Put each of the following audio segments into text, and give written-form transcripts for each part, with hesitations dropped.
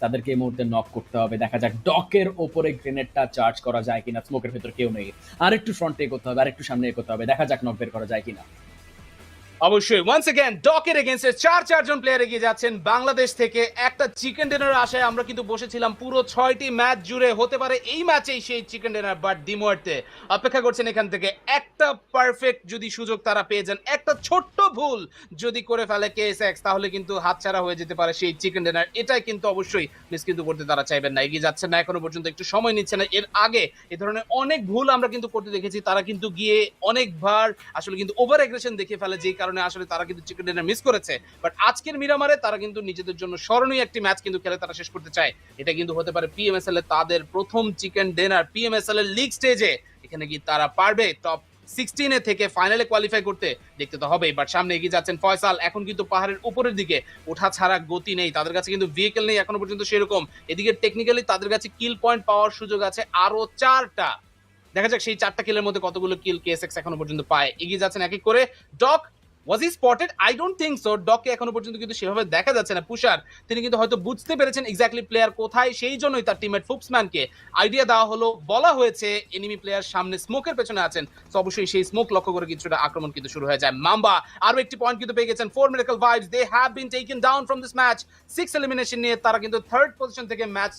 তাদেরকে এই মুহূর্তে নক করতে হবে। দেখা যাক ডকের ওপরে গ্রেনেডটা চার্জ করা যায় কিনা, স্মোকের ভেতর কেউ নেই, আরেকটু ফ্রন্টে এগোতে হবে, আরেকটু সামনে এগোতে হবে, দেখা যাক নক বের করা যায় কিনা। অবশ্যই ওয়ান্স अगेन ডকের এগেইনস্টে চারজন প্লেয়ার এগিয়ে যাচ্ছেন বাংলাদেশ থেকে। একটা চিকেন ডিনার আশায় আমরা কিন্তু বসেছিলাম পুরো 6টি ম্যাচ জুড়ে, হতে পারে এই ম্যাচেই সেই চিকেন ডিনার, বাট দি মুহূর্তে অপেক্ষা করছেন এখান থেকে একটা পারফেক্ট যদি সুযোগ তারা পেয়ে যান, একটা ছোট্ট ভুল যদি করে ফেলে কেএসএক্স, তাহলে কিন্তু হাতছাড়া হয়ে যেতে পারে সেই চিকেন ডিনার। এটাই কিন্তু অবশ্যই মিস কিন্তু করতে তারা চাইবেন না। এগিয়ে যাচ্ছেন না এখনো পর্যন্ত, একটু সময় নিচ্ছে না। এর আগে এ ধরনের অনেক ভুল আমরা কিন্তু করতে দেখেছি, তারা কিন্তু গিয়ে অনেকবার আসলে কিন্তু ওভার অ্যাগ্রেশন দেখে ফেলে, যেই কারণে আসলে তারা কিন্তু চিকেন ডিনার মিস করেছে। বাট আজকের মিরামারে তারা কিন্তু নিজেদের জন্য স্মরণীয় একটি ম্যাচ কিন্তু খেলে তারা শেষ করতে চায়। এটা কিন্তু হতে পারে পিএমএসএল এ তাদের প্রথম চিকেন ডিনার, পিএমএসএল এর লিগ স্টেজে। এখানে কি তারা পারবে টপ 16 এ থেকে ফাইনালে কোয়ালিফাই করতে? দেখতে তো হবেই। বাট সামনে এগিয়ে যাচ্ছেন ফয়সাল, এখন কিন্তু পাহাড়ের উপরের দিকে ওঠা ছাড়া গতি নেই, তাদের কাছে কিন্তু ভেহিকল নেই এখনো পর্যন্ত সেরকম। এদিকে টেকনিক্যালি তাদের কাছে কিল পয়েন্ট পাওয়ার সুযোগ আছে আরো 4টা। দেখা যাক সেই 4টা কিলের মধ্যে কতগুলো কিল কেএসএক্স এখনো পর্যন্ত পায়। এগিয়ে যাচ্ছেন এক এক করে। Doc was he spotted? I don't think so. ডককে এখনো পর্যন্ত কিন্তু সেভাবে দেখা যাচ্ছে না। পুষার তিনি কিন্তু হয়তো বুঝতে পেরেছেন এক্স্যাক্টলি প্লেয়ার কোথায়, সেই জন্যই তার টিমমেট ফুপসম্যানকে আইডিয়া দেওয়া হলো, বলা হয়েছে এনিমি প্লেয়ার সামনে স্মোকের পেছনে আছেন। তো অবশ্যই সেই স্মোক লক্ষ্য করে কিছুটা আক্রমণ কিন্তু শুরু হয়ে যায়। মাম্বা আরো একটি পয়েন্ট কিন্তু পেয়ে গেছেন। 4 miracle vibes, they have been taken down from this match. 6 elimination নিয়ে তারা কিন্তু থার্ড পজিশন থেকে ম্যাচ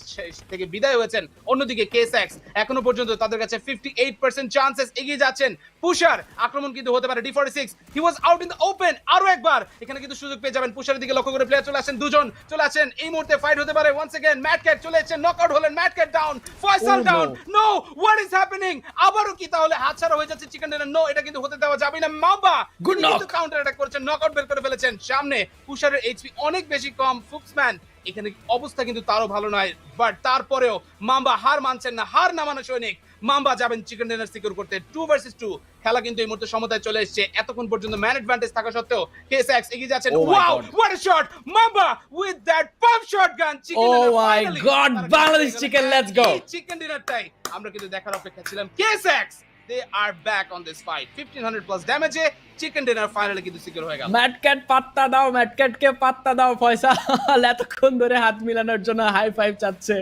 থেকে বিদায় হয়েছেন। অন্যদিকে কেএসএক্স এখনো পর্যন্ত তাদের কাছে 58% চান্সেস, এগিয়ে যাচ্ছেন। পুষার আক্রমণ কিন্তু হতে পারে। D46 he was out in the open, আরো একবার এখানে কিন্তু সুযোগ পেয়ে যাবেন। পুষারের দিকে লক্ষ্য করে প্লেয়ার চলে আসেন, দুজন চলে আসেন। এই মুহূর্তে ফাইট হতে পারে। ওয়ান্স अगेन ম্যাটক্যাট চলে এসেছেন, নকআউট হলেন। Matcat down, Faisal Oh, down. no. No, what is happening? আবারও কি তাহলে হাতছাড়া হয়ে যাচ্ছে চিকেন ডিনার? নো, এটা কিন্তু হতে দেওয়া যাবে না। মাম্বা Good তিনি কিন্তু knock. কাউন্টার অ্যাটাক করেছেন, নকআউট বের করে ফেলেছেন। সামনে পুষারের এইচপি অনেক বেশি কম। ফুক্সম্যান এখানে অবস্থা কিন্তু তারও ভালো নয়, বাট তারপরেও মাম্বা হার মানছেন না, হার না মানা সৈনিক। মাম্বা যাবেন চিকেন ডিনার সিকিউর করতে। 2 ভার্সেস 2 খেলা কিন্তু এই মুহূর্তে সমতায় চলে এসেছে। এতক্ষণ পর্যন্ত ম্যান অ্যাডভান্টেজ থাকা সত্ত্বেও কেএসএক্স এগিয়ে যাচ্ছেন। Oh my wow, God. What a shot! Mamba with that pump shotgun. Chicken Oh dinner my finally God, Bangladesh chicken, let's go. Chicken ডিনারটাই আমরা কিন্তু দেখার অপেক্ষা ছিলাম। KSX they are back on this fight. 1500 plus ড্যামেজে chicken dinner finally কিন্তু secure হয়ে গেল। ম্যাটক্যাট পাত্তা দাও, ম্যাটক্যাটকে পাত্তা দাও। ফয়সাল এতক্ষণ ধরে হাত মিলানোর জন্য হাই ফাইভ চাচ্ছে,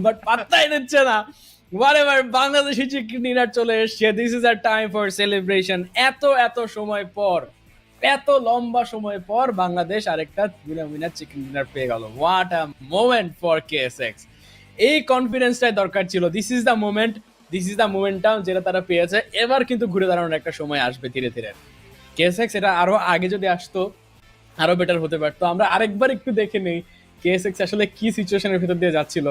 বাট পাত্তাই দিচ্ছে না। Whatever, বাংলাদেশি চিকেন ডিনার চলে এসছে। This is a time for celebration. এত সময় পর, এত লম্বা সময় পর বাংলাদেশ আরেকটা উইনার চিকেন ডিনার পেয়ে গেল। What a moment for KSX. এই কনফিডেন্সটাই দরকার ছিল। This is the moment, this is the momentum যেটা তারা পেয়েছে। এবার কিন্তু ঘুরে দাঁড়ানোর একটা সময় আসবে ধীরে ধীরে। কেএসএক্স এটা আরো আগে যদি আসতো আরো বেটার হতে পারতো। আমরা আরেকবার একটু দেখে নেই কেএসএক্স আসলে কি সিচুয়েশনের ভিতর দিয়ে যাচ্ছিল।